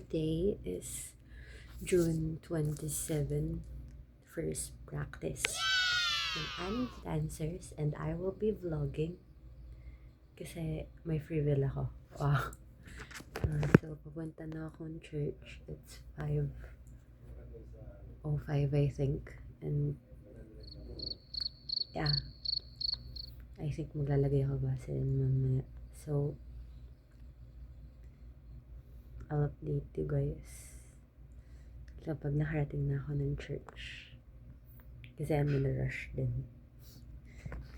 Today is June 27, first practice ng aming dancers, and I will be vlogging kasi may free will ako. Wow. So, pupunta na akong church. It's 5:05 I think. And yeah, I think maglalagay ako vaseline mamaya. So, I'll update you guys kapag nakarating na ako ng church. Kasi I'm in a rush din.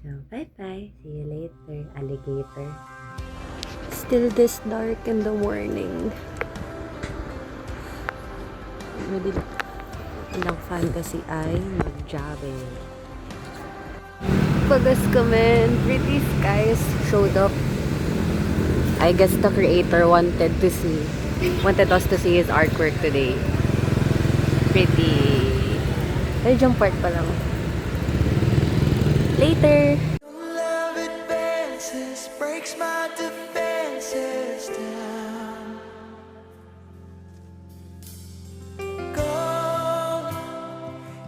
So, bye-bye. See you later, alligator. Still this dark in the morning. Ilang fantasy ay mag-jogging. Pagas kami, pretty skies showed up. I guess the creator wanted us to see his artwork today. Pretty. Ay, jump part pa lang. Later! Love advances, breaks my defenses down. Go,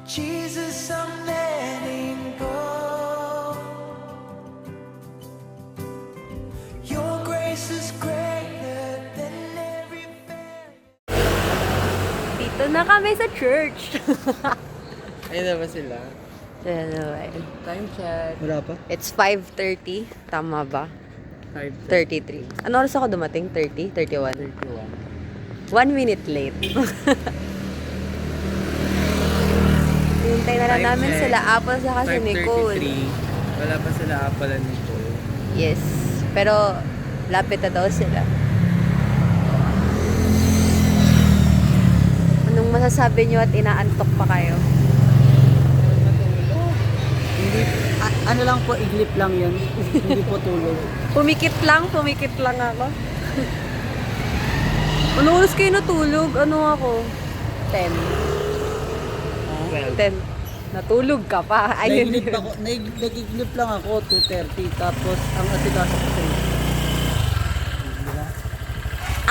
Jesus, I'm letting go. Your grace is greater than every Dito na kami sa church! Ayun na ba sila? Time check. Wala pa? It's 5:30. Tama ba? 5:30. 33. Ano oras ako dumating? 30? 31? 31. 1 minute late. Hintay na lang Time namin check. sila Apple sa kasi Nicole. 5:33. Wala pa sila Apple and Nicole. Yes. Pero lapit na daw sila. Anong masasabi nyo at inaantok pa kayo? Hindi, ano lang po, iglip lang yan. Hindi po tulog. Pumikit lang ako. Ano oras kayo natulog? Ano ako? 10. 10. Natulog ka pa. Ayun Naiglip yun. ako, nagiglip lang ako, 2:30. Tapos, ang asikaso ko 3. Diba?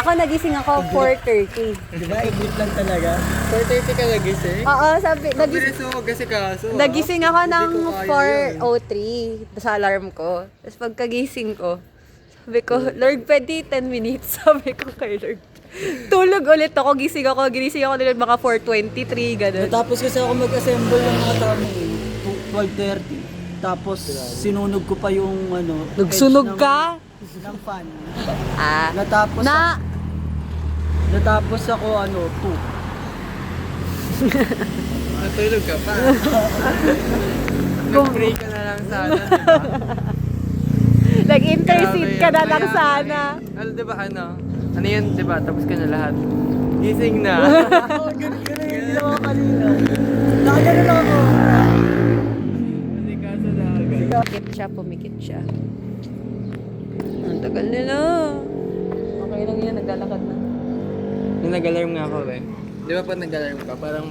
Ako nagising ako 4:30. Diba, iglip lang talaga. 4:30 ka nagising? Oo, sabi, Mabilis mo kasi kaso. nagising ako ng Hindi ko kaya yun. 4:03 sa alarm ko. Tapos pagkagising ko, sabi ko, Lord, pwede 10 minutes. Sabi ko kay Lord. Tulog ulit ako, ginising ako nila mga 4:23, gano'n. Tapos kasi ako mag-assemble ng mga tao eh, 12:30. Tapos, sinunog ko pa yung ano, Nagsunog edge ka? ng fan. Ah, Natapos ako, 2. Natulog ka pa. Nag-pray ka na lang sana, diba? nag-intercede ka na lang sana. Ano, diba ano yun, diba? Tapos ka na lahat. Gising na. Ganun yung ginawa ko kanina. Nakaganon ako. Kasi kaso na agad. Pumikit siya. Ang tagal nila. Okay lang yan, naglalakad na. Nung nag-alarm nga ako di ba pag nag-alarm ka, parang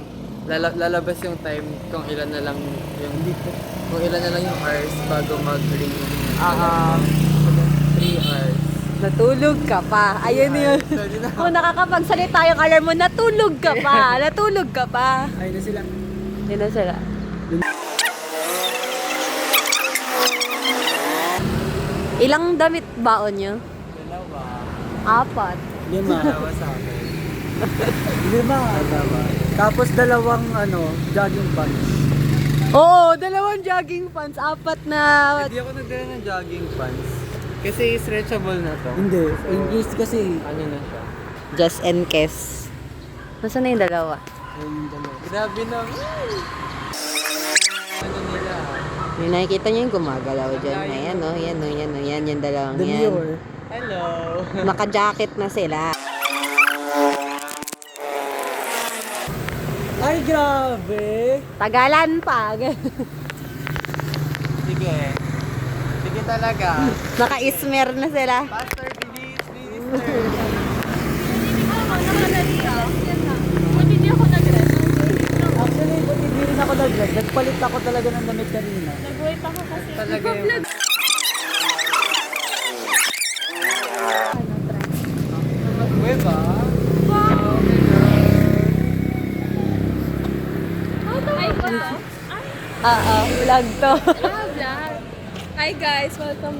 lalabas yung time kung ilan na lang yung hours bago mag-ring. 3 hours. Natulog ka pa. Ayun yun. So, di na. Kung nakakapagsalita yung alarm mo, natulog ka pa. Natulog ka pa. Ayun na sila. Yun na sila. Ilang damit baon nyo? 4. 5. Dalawa sa akin. 5. Tapos 2 jogging pants. Oo, 2 jogging pants. 4 na... Hindi ako nagdala ng jogging pants. Kasi stretchable na to. Hindi. English kasi. Ano na siya? Just in case. Nasaan na yung 2? Ayun yung 2. Grabe na. Ano nila? Yung nakikita nyo yung gumagalaw dyan. Ayan o, yan yung 2 yan. Demure. Hello! Naka-jacket na sila. Ay, grabe! Tagalan pa. Sige. Sige talaga. Naka-ismer na sila. Pastor, bilis, minister. Actually, ba't hindi rin ako nag-vlog? Nagpalit ako talaga ng damit kanina. Talaga yung... Diba? Wow! Vlog to. Hi guys, welcome.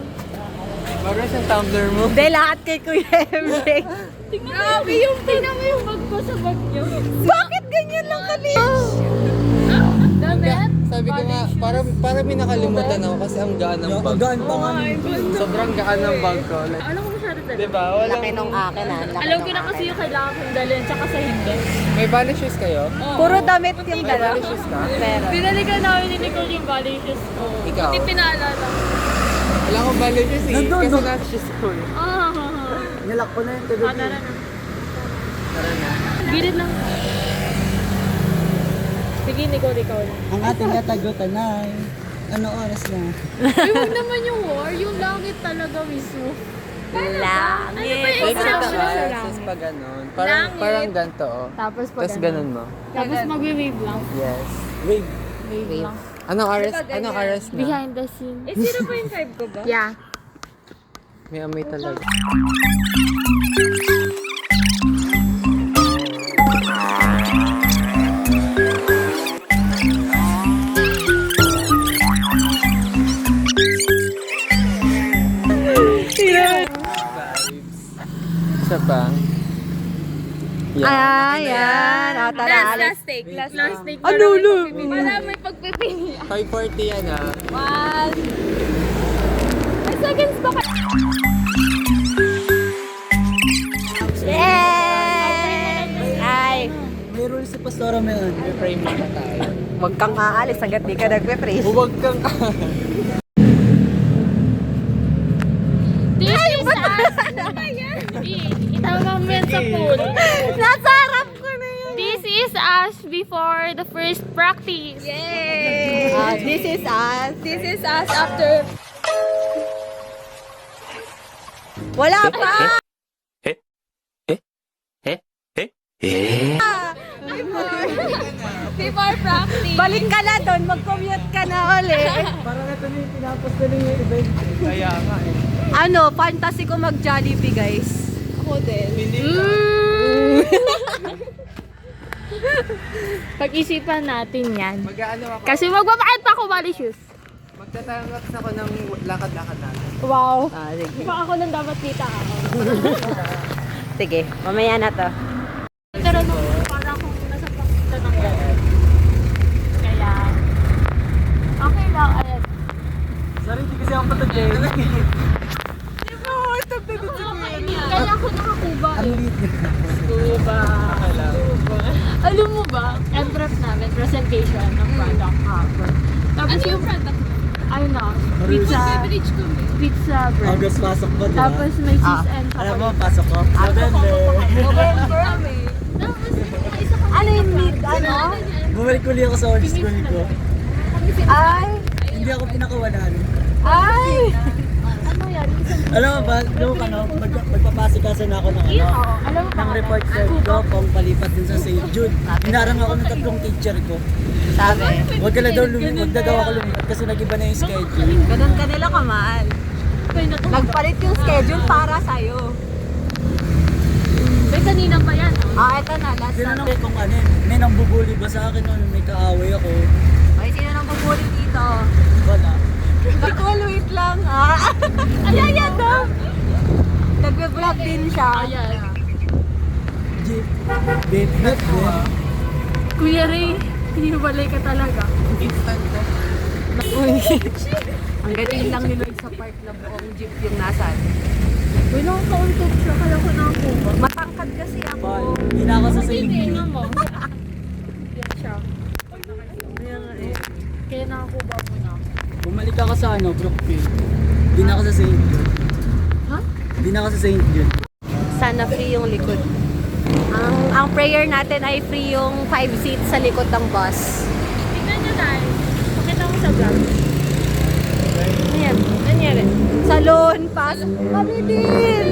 Parang sa Tumblr mo. Hindi, lahat kay Kuya Emre. Grabe yung tingnan mo yung bag ko sa bag niyo. Bakit ganyan lang kaliit? Damit? Sabi ko nga, parang may nakalimutan ako kasi ang gaan ng bag. Gaan pa nga. Sobrang gaan ng bag ko. Like, Alam ko masyado dali. diba? Walang... Laki nung akin laki Alam ko nung na kasi yung kailangan kong dalhin, tsaka sa hindi. May ballet shoes kayo? Puro damit yung May dala. ballet shoes ka? Meron. Binalikan namin ni Nicole yung ballet shoes ko. Ikaw? Hindi pinaalala. Wala akong ballet shoes eh. Nandun, Kasi no? nasa shoes ko eh. Nilak ko na yung Tara na. Tara na. Gilid lang. Sige, Nicole, ikaw na. Ang ating katagutan ay, ano oras na? Uy, wag naman yung war, yung langit talaga mismo. Langit. Like sa Sabi na sa taas, langit. tapos pag ganun. Parang ganito oh. Tapos pag Tapos ganun mo. Tapos magwe-wave lang. Yes. Wave. Wave lang. Anong oras na? Behind the scene. Eh, 0.5 ko ba? Yeah. May amoy talaga. Isa pa. Ayan. O, tara, alis. Last take. Last take. Ano, ano? Wala may pagpipili. 5:40 yan ah. 1. 5 seconds ba ka? Yay! Ay, May rules si Pastora mo yun. Frame na tayo. huwag kang aalis hanggat di ka nagpe-praise. Huwag kang... This is us. Itama mo yan sa pool. Nasa harap ko na yun. This is us before the first practice. Yay! This is us. This is us after. Wala pa! Before practice. Balik ka na doon, mag-commute ka na uli. Parang ito na yung pinapos na yung event. Kaya nga eh. Ano, fantasy ko mag-Jollibee, guys. Ako din. Pag-isipan natin yan. Mag-ano ako? Kasi magbabayad pa ako bali shoes. Magtatangat ako ng lakad-lakad natin. Wow. Sige. Baka ako lang dapat kita ako. Sige, mamaya na to. Pero nung parang kung nasa pakita ng gano'n. Kaya, okay lang. Sorry, hindi kasi ako patagay. Kaya ako nakakuba. Ang liit niya. Kuba. Alam mo ba, end prep namin, presentation ng product hapon. Tapos ano yung product? Ayun na, pizza. Pizza bread. August pasok mo, di ba? Tapos may cheese and Alam mo, pasok ko. November. Tapos isa ka. Ano yung mid, ano? Bumalik uli ako sa old school ko. Ay! Hindi ako pinakawalan. Ay! Ano yan? Alam mo ba, nung ano, magpapasikaso na ako ng ano, Alam mo ng report card ko kung palipat din sa St. Jude. Hinarang ako ng tatlong teacher ko. Sabi, Huwag ka na daw huwag na daw ako lumipat kasi nag-iba na yung schedule. ganun ka nila kamaan. Nagpalit yung schedule para sa'yo. May kanina pa yan. Eto na, last Tinanong na. ko kung ano, may nambubuli ba sa akin noon, may kaaway ako. Ay, sino nang bubuli dito? Wala. Nicole, wait lang, ha? Ayan, yan, no? Nagbe-vlog din siya. Ayan. Jeep. Babe, not good. Kuya Ray, hiniwalay ka talaga. Instant ko. Ang galing lang ni Lloyd sa park na buong jeep yung nasan. Uy, nakakauntok siya. Kaya ko nakakuba. Matangkad kasi ako. Hindi na ako sa St. Tingnan Jude. mo. Yan siya. Kaya nakakuba mo na. Bumalik ako sa ano, Brookfield. Hindi na ako sa St. Jude. Ha? Hindi na ako sa St. Jude. Sana free yung likod. Ang prayer natin ay free yung 5 seats sa likod ng bus. Tingnan nyo tayo. Pakita mo sa vlog. Ayan, nangyari. Salon, pas. Kami din!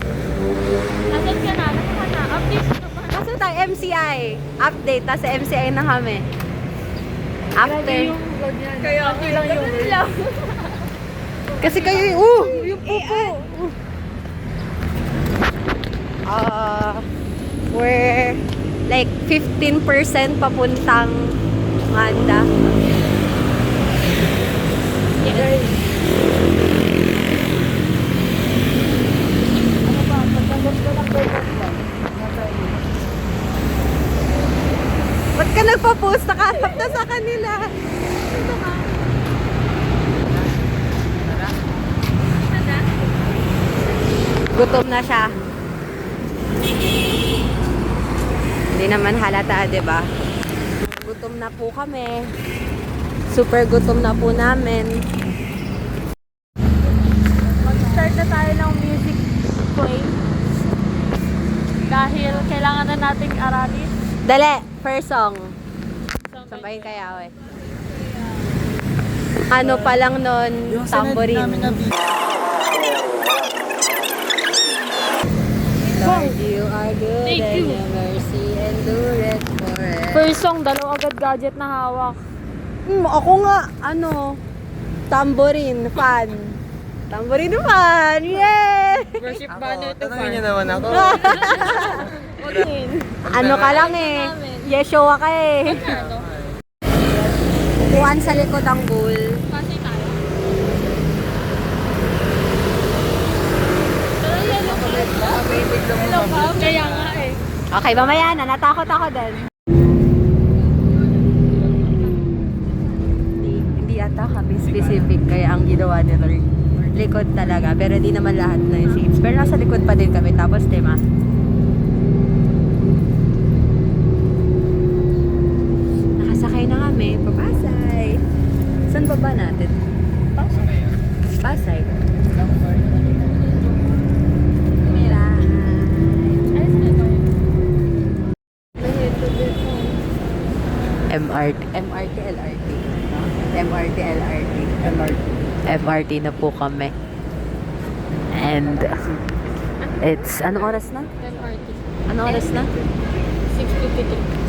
Nasaan ka na? Nasaan ka na? Update ka ba? Kaso tayo, MCI. Update, tas MCI na kami. After. Kaya okay lang yung lang. Kasi kayo, yung pupo. We're Like 15% papuntang Manda. Yes. Ano ba? Pagtanggap ko ng credit card. Ba't ka nagpa-post? Nakaharap na sa kanila. Gutom na siya. Hindi naman halata, 'di ba? Gutom na po kami. Super gutom na po namin. Mag-start na tayo ng music play. Dahil kailangan na nating aralin. Dali, first song. Sabayin kaya we. Ano pa lang nun, Yung sinend namin na tambourine. video. Lord, you are good Thank and you. your mercy endureth forever. First song, dalawa agad gadget na hawak. Ako nga, ano, tambourine fan. Tambourine fan! Yay! Worship banner to Tanungin niyo naman ako. Ano ka lang eh. Yeshua ka eh. Upuan sa likod ang goal. Kasi tayo. Hello, ma'am. Kaya nga eh. Okay, mamaya na. Natakot ako din. Hindi ata kami specific kaya ang ginawa nila likod talaga. Pero di naman lahat na yung seats. Pero nasa likod pa din kami. Tapos, tema. Nakasakay na kami. Papasay. Saan ba ba natin? Pasay. Pasay. MRT, LRT. MRT, LRT. MRT na po kami. And it's, anong oras na? MRT. Anong oras na?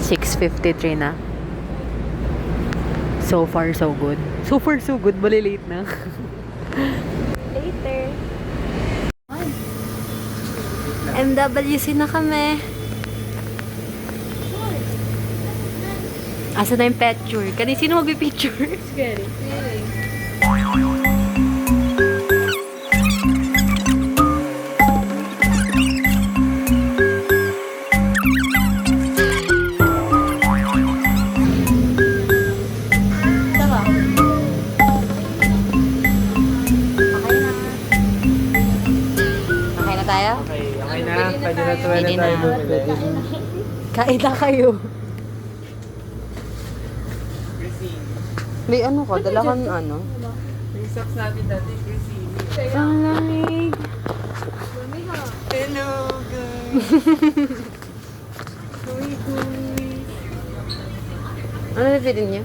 6:53. 6:53 na. So far, so good. So far, so good. Malilate na. Later. MWC na kami. Asa na yung picture? Kani sino magpipicture? Scary. Okay na tayo? Okay na. Pwede na tuwa na Pwede tayo na. bumili. Kain na kayo. May ano ka? Dalakan ano? Yung socks natin dati, Chrissy. Ang lamig. Hello, guys. Ano bibili niyo?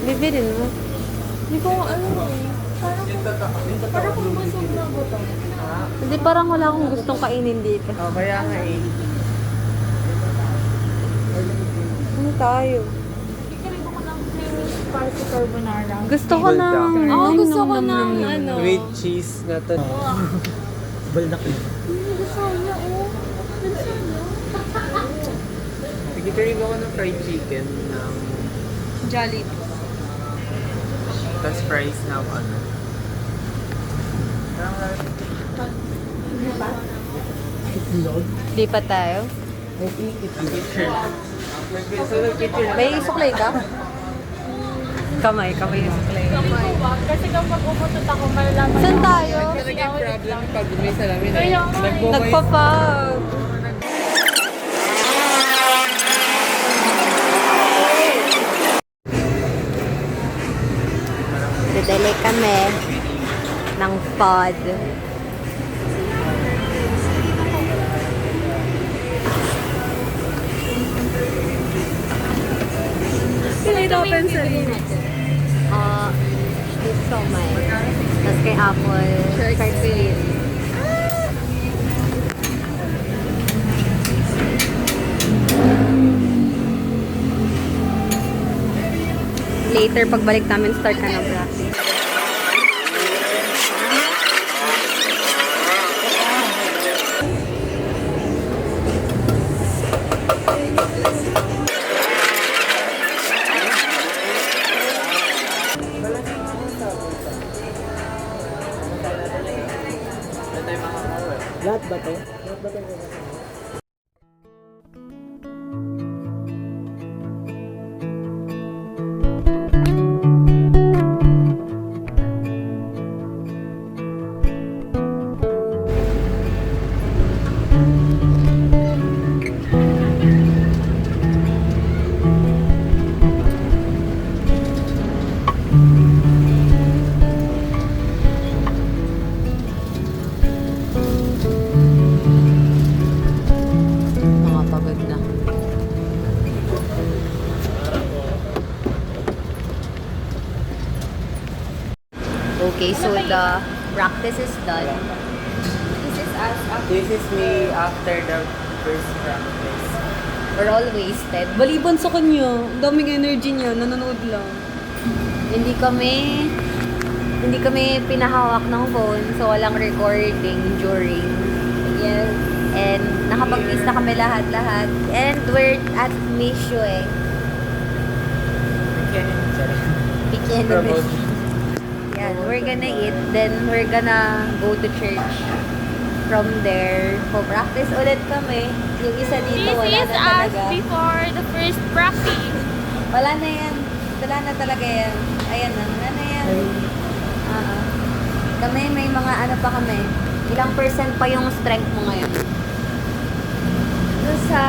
Bibilin mo. Hindi ko ano eh. Parang kung busog na gutom. Hindi, parang wala akong gustong kainin dito. Oh, kaya nga eh. Ano tayo? Kikaribo ko ng Chinese spicy carbonara. Gusto ko ng... Oo, gusto ko ng ano. With cheese na to. Baldak na. Gusto niya oh. Gusto niya. Nag-crave ako ng fried chicken ng Jollibee. tas fries na ano. Di pa tayo? May suklay ka? Kamay yung suklay. Kasi kapag umutot ako, malalaman Saan ako. tayo? Talaga yung problem pag may salamin eh. Kaya nga eh. Nagpapag. Dadali kami ng pod. Ito open sa It's so much. Tapos kay Apple, short sleeve. later, pagbalik namin, start ka na practice. Lahat ba to? Mga pagod na. Okay, so the practice is done. This is us. This is me after the first practice. We're all wasted. Baliban sa kanya. Ang daming energy niya. Nanonood lang. Hindi kami pinahawak ng phone, so walang recording during. Yes. And nakapag-miss na kami lahat-lahat. And we're at Mishue. Bikini Promote. Yan, we're gonna eat, then we're gonna go to church. From there, practice ulit kami. Yung isa dito, wala na talaga. before the first practice. Wala na yan. Wala na talaga yan. Ayan na, wala na yan. Kami, may mga ano pa kami. Ilang percent pa yung strength mo ngayon? Sa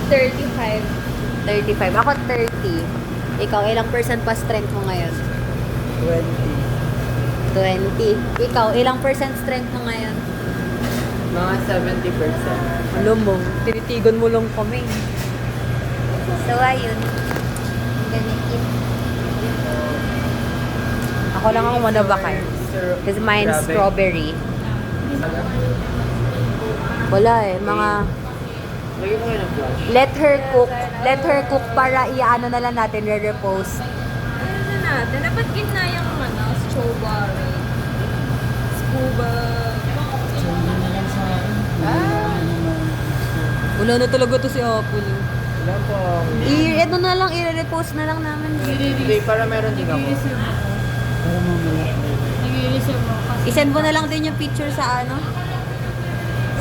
35. 35. Ako 30. Ikaw, ilang percent pa strength mo ngayon? 20. Ikaw, ilang percent strength mo ngayon? Mga 70%. Alam mo, tinitigan mo lang kami. So, ayun. I'm gonna eat. Ako lang ang manabakay. Kasi mine's strawberry. Wala eh, mga... Lagyan mo kayo ng flash. Let her cook para iaano na lang natin, re-repost. Ano na natin? Dapat gitna yung strawberry. Scuba. Wala na talaga to si Apple. Wala po. Ano na lang, i-repost na lang namin. Hindi, para meron din ako. Nag-i-reserve mo kasi. I-send mo na lang din yung picture sa ano?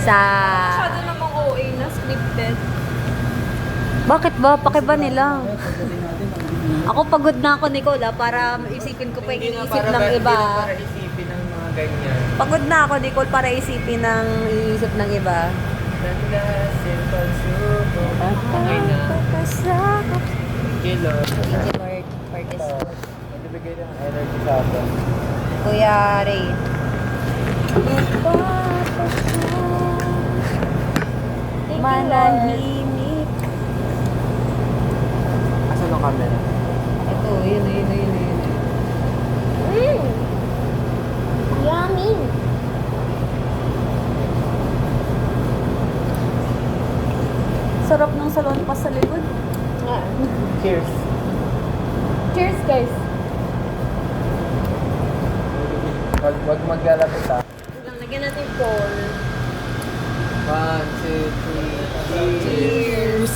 Sa... Masyado namang OA na scripted. Bakit ba? Pakiba nila. Ako pagod na ako, Nicola, para isipin ko pa yung iisip ng iba. Para isipin ng mga ganyan. Pagod na ako, Nicole, para isipin ng iisip ng iba. Ganda, simple, subo. Okay na. Kilo. Thank you, Lord, for this. Nagbibigay ng energy sa atin. Kuya Ray. Manahimik. Asan ang camera? Ito, yun. Yummy! Sarap ng salon pa sa likod. Cheers. Cheers, guys! Wag maglalapit ha. Lagyan natin yung bowl. 1, 2, 3, cheers.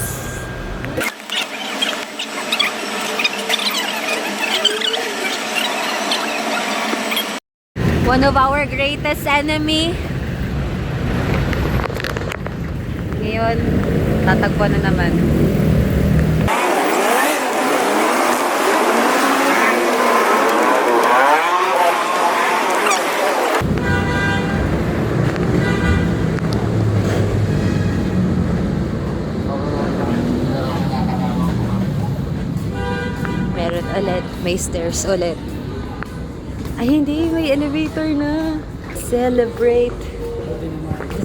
One of our greatest enemy. Ngayon, tatagpo na naman. Meron ulit. May stairs ulit. Ay, hindi. May elevator na. Celebrate.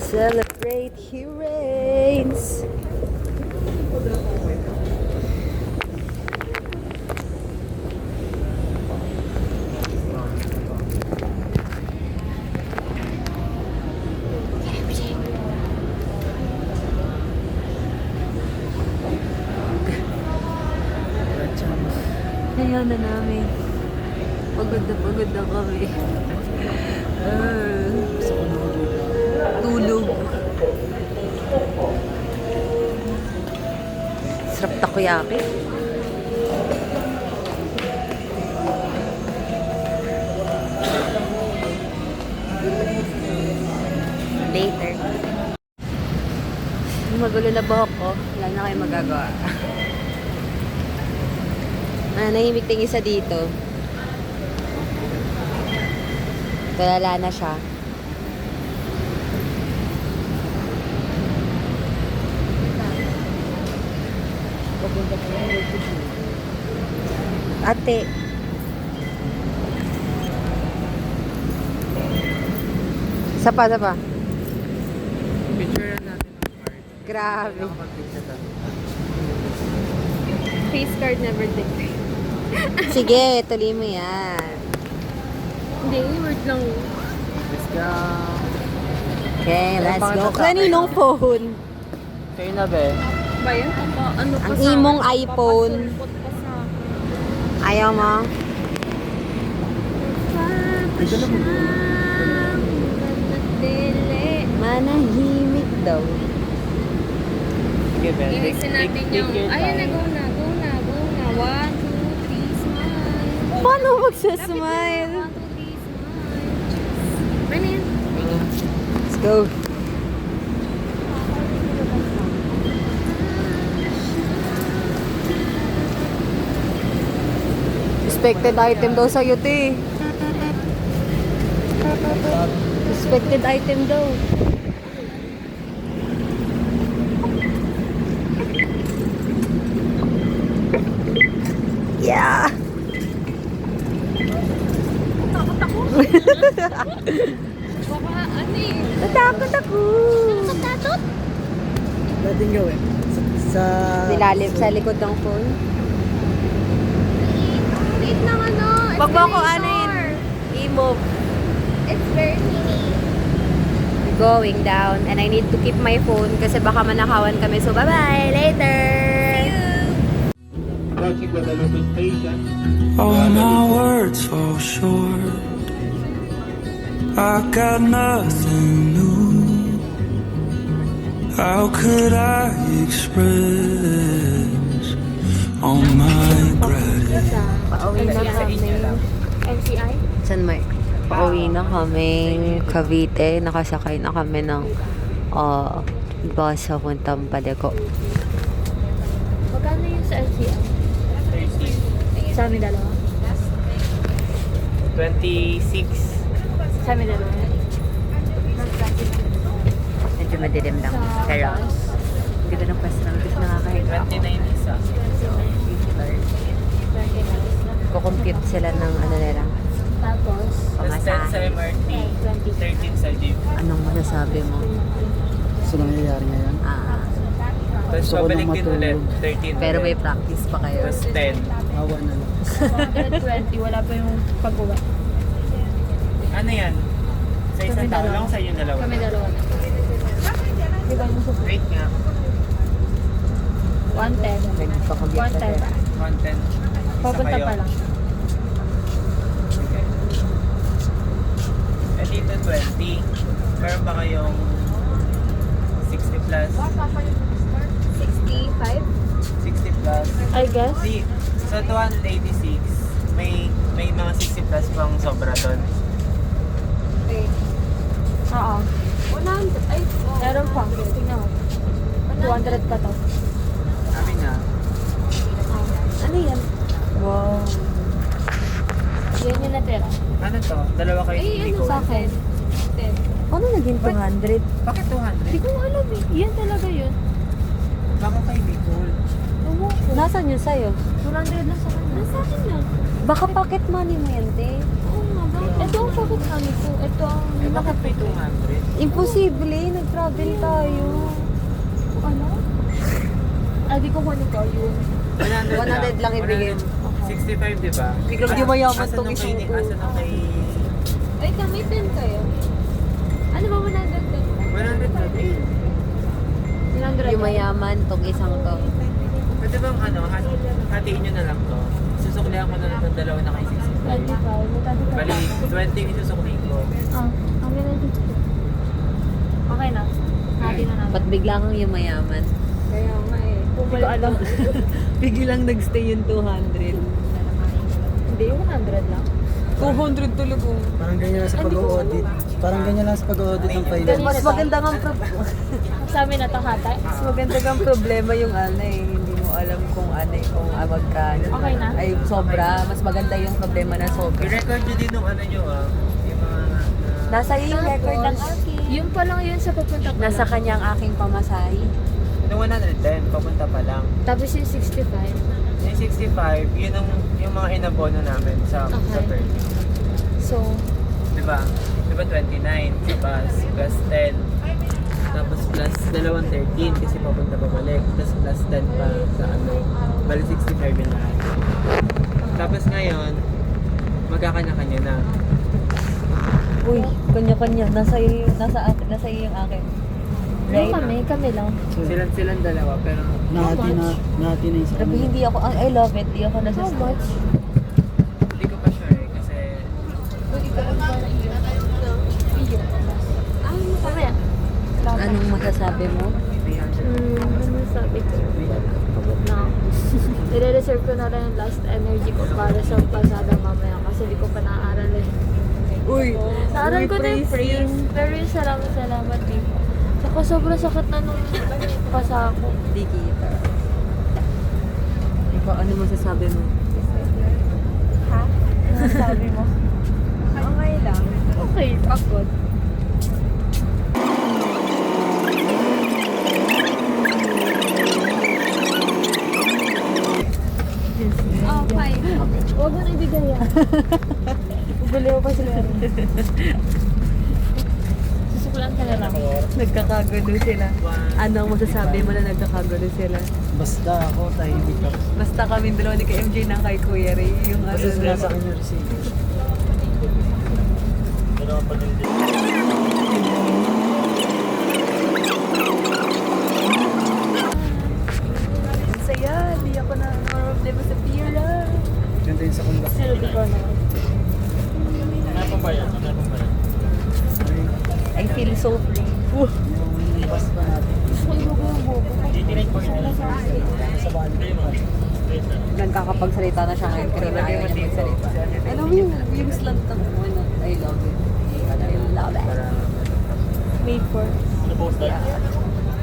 Celebrate. He reigns. na namin. Pagod na kami. Tulog. Sarap takoyaki. Later. Magulo na ba ako? Wala na kayo magagawa. Nahimik ting isa dito. Tulala na siya. Ate. Sapa. Picture natin ng card. Grabe. Nakapag-picture tayo. Face card never take. Sige, tuloy mo yan. Hindi, word lang. Let's go. Okay, let's go. pangalan sa Kaninong phone? Kayo na, be. Ba yun? Ano pa Ang sa imong akin? iPhone. Papasumpot pa sa akin. Ayaw mo? Manahimik daw. Sige, be. Ilisin natin yung... Ayun na, go na. 1, 2, 3, smile. Paano magsasmile? 1, 2, 3, smile. Ano yan? Let's go. Suspected item daw sa'yo, te. Suspected item daw. Yeah! Baka ano eh. Natakot ako. Natatot? Dating gawin. Sa... Nilalim sa likod ng phone. Wait lang ano. It's Wag mo ako very ano yun. short. I-move. It's very mini. Going down. And I need to keep my phone kasi baka manakawan kami. So, bye-bye! Later! All my words fall short. I got nothing new. How could I express all my gratitude? Pauwi na kami. NCI? San may? Pauwi na kami. Cavite. Nakasakay na kami ng bus papuntang Padeco. Magkano yung sa NCI? Sa amin dalawa? 26. Sa amin dalawa? Medyo madilim lang. Sa Pero, bus? hindi ko ng pastrang. Kasi nakakahiga ako. 29 isa. Kukompute sila ng ano nila. Tapos? Tapos 10 sa Pamasahe. MRT, 13 sa jeep. Anong masasabi mo? So, nangyayari ngayon. Tapos Gusto ko pabalik na din ulit, 13 Pero may ulit. practice pa kayo. Tapos 10. Awa na lang. 120, wala pa yung pag-uwi. Ano yan? Sa isang tao lang o sa inyong dalawa? Kami dalawa na. Di ba yung Wait nga. 110? Nagpakompute pa 110. sila. 110. Papunta pa lang. Okay. Eh dito 20. Meron pa kayong 60 plus? 65? 60 plus. I guess. Di, sa 286, may mga 60 plus pang sobra doon. Okay. Oo. 100. Ay, meron pa. Tingnan mo. 200 pa to. Sabi niya, Ano yan? Wow. Yan yung natira. ano to? Dalawa kayo Ay, hindi ano ko. sa akin? 10. Paano naging 200? Bakit Hindi 200? ko alam eh. Yan talaga yun. Baka kay Nicole. Ewan ko. Nasaan yun sa'yo? 200 na sa akin. Nasa akin yan. Baka pocket money mo yan, te. Oo nga ba? Ito ang pocket money ko. Ito ang... Eh bakit may 200? Imposible. Nag-travel tayo. Ano? Ah, di ko kunin ko yung... 100 lang ibigay mo. 65, di ba? Biglang Ah, yumayaman asan tong ang isang kay- ko. Asan ang kay... Ay, kami 10 kayo. Ano ba 100 din? 100 na din. 100 Yung mayaman tong isang to. Pwede bang ano, hatiin nyo na lang to? Susuklihan ko na lang ng dalawa na kay 65. 25. Bali, 20 yung susuklihan ko. Ah, okay na dito. Okay na. Natin na natin. Ba't bigla kang yumayaman? Kaya nga eh. Hindi ko alam. Biglang nagstay yung 200. Hindi, yung 100 lang. 200 talaga. Parang ganyan lang sa pag-audit. Parang ganyan lang sa pag-audit ng finance. Mas maganda nga problema. Sabi na takatay. Mas maganda nga problema yung ano eh. Hindi mo alam kung ano eh, kung magkano. Okay na? Ay, sobra. Mas maganda yung problema na sobra. I-record nyo din yung ano nyo yung mga... Nasa iyo yung record ng akin. Yung pa lang yun sa papunta pa Nasa lang. kanyang aking pamasahe. yung 110, papunta pa lang. Tapos yung 65. Yung 65, yun yung mga inabono namin sa Okay. 30. So, Diba? Diba 29 sa bus, plus 10. Tapos plus dalawang 13 kasi papunta pabalik. Tapos plus 10 pa sa ano. Bali 65 yung lahat. Tapos ngayon, magkakanya-kanya na. Uy, kanya-kanya. Nasa iyo yung akin. yung kami lang. Silang dalawa pero Nahati na yung sa Pero kanila. hindi ako, I love it. Hindi ako How nasa much? hindi ko pa sure eh, kasi Mamaya. Anong masasabi mo? Ano sabi ko? Pagod na ako. Nire-reserve ko na lang yung last energy ko para sa pasada mamaya kasi hindi ko pa naaaral eh. Uy, Naaral ko na yung phrase, pero yung salamat din. Saka sobrang sakit na nung pasa ko. Di kita. Ikaw, ano masasabi mo? Ha? Ano sabi mo? Okay lang. Okay, pagod. Okay. Huwag mo na ibigay yan. Bubaliw pa sila. Susukulan ka na lang. Nagkakagulo sila. Ano ang masasabi mo na nagkakagulo sila? Basta ako, tahimik ako. Basta kami dalawa ni kay MJ na kay Kuya Ray. Yung Basta sila sa kanya receiver. Ang saya. Hindi ako na problema sa pira. Ganda yun sa kunda. Pero di ko na. I feel so free. Yung bus pa natin. Gusto ko ilugo yung buko. Sana sa akin. Sa bali. Nagkakapagsalita na siya ngayon. Kanina ayaw niya magsalita. Ano yung slant ng ano? I love it. I love it. Made for.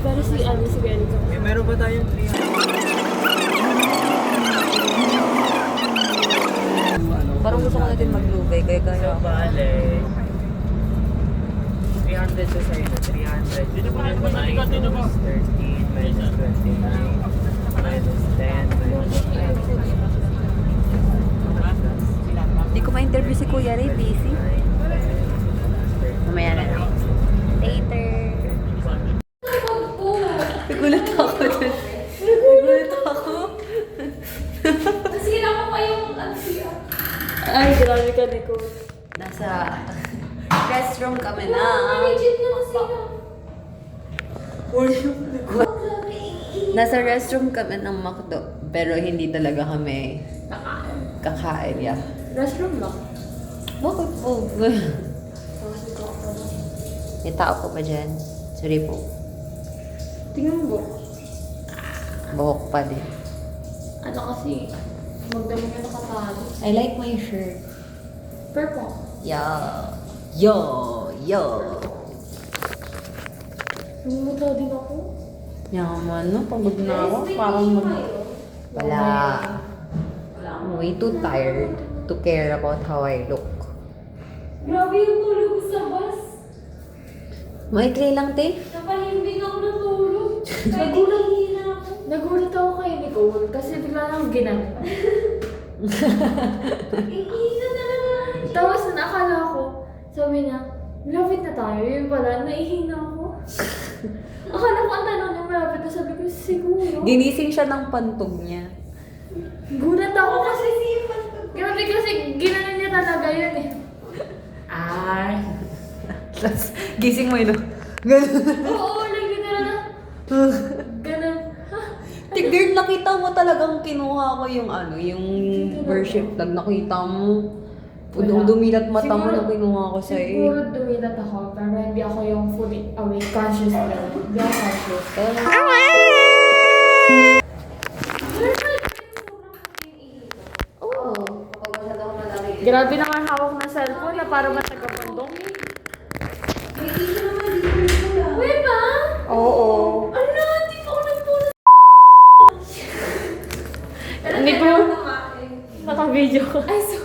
Pero si Gary ko. meron ba tayong 300? Parang gusto ko natin maglugay. Kaya So, bale, 300 sa sa'yo na 300. Dito pa minus 13, minus 29, minus 10, minus 9. Hindi ko ma-interview si Kuya Ray. Busy. Mamaya na lang. Later. Nagulat ako dun. Nagulat ako. Ay, grabe ka, Nico. Nasa restroom kami na. Nasa restroom kami ng McDo. Pero hindi talaga kami kakain. Yeah. Restroom lang. Bakit po? May tao po ba dyan? Sorry po. Tingnan mo. Buhok pa din. Ano kasi, magdami ka nakatalo. I like my shirt. Purple. Yo! Numuta din ako. Yaman, no? Pagod na ako. Parang Wala. I'm way too tired to care about how I look. Grabe yung tulog ko sa bus. Maikli lang, te. Napahimbing ako ng tulog. Nagulat ako kay Nicole kasi bigla lang ginang. Tapos nakakala ko, sabi niya, malapit na tayo. Yun pala, naihina ako. Akala ko ang tanong niya malapit na, sabi ko, siguro. Ginising siya ng pantog niya. Gulat ako kasi grabe kasi ginanon niya talaga yun eh. Ay. Tapos, gising mo yun, no? Ganun. Oo, like literal na. Ganun. Tigir, laki nakita mo talagang kinuha ko yung ano, yung worship vlog. Nakita mo. Dumilat mata mo na kinuha ko sa'yo. Siguro dumilat ako, pero hindi ako yung fully awake, conscious level. Hindi ako conscious. Oo. Kapag masyadong malaki. Grabe naman hawak na cellphone na para matagapundong. Uy ba? Oo. Ano? Di pa ako nagpunod. Hindi ko. Naka-video ko. Ay, so.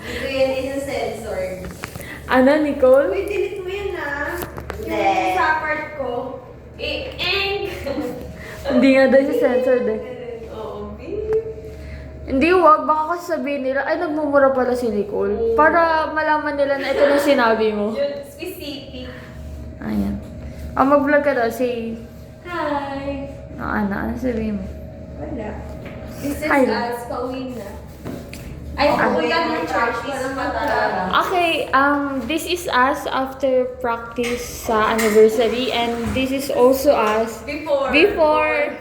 Ito yan yung sensor. Ano, Nicole? Uy, delete mo yan ah. Yung sa part ko. Hindi nga daw siya censored eh. Oo, Hindi, wag. Baka kasi sabihin nila, ay, nagmumura pala si Nicole. Para malaman nila na ito na sinabi mo. specific. Ayan. Mag-vlog ka daw. Say, Hi. ano sabihin mo? Wala. This is Hi. us, pauwi na. Ay, pauwi ka ng church para matalala. Okay, this is us after practice sa anniversary and this is also us before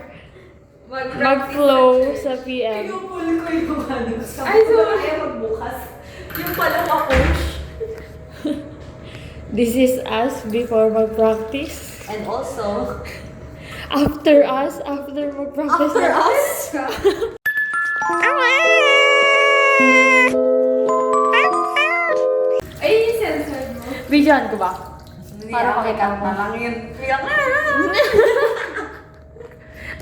mag-flow sa PM. Pinupul ko yung ano. Ay, sorry. Ayaw magbukas. Yung pala coach. This is us before mag-practice. And also, After us, after mag-practice. after us. Ayun yung censored mo. Videoan ko ba? Para pakikat na lang yun.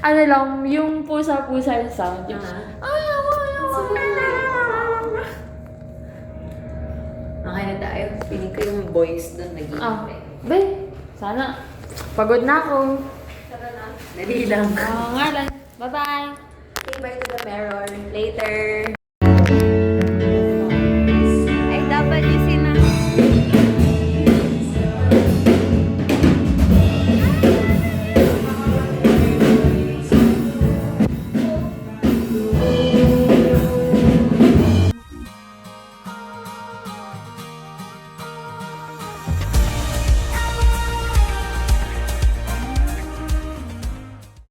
Ano lang, yung pusa-pusa yung sound. Yung, Okay na tayo. Piling ko yung voice doon Ah, nag-iipit. be, sana. Pagod na ako. Dali lang. Nga lang. Bye-bye. Say bye to the mirror. Later.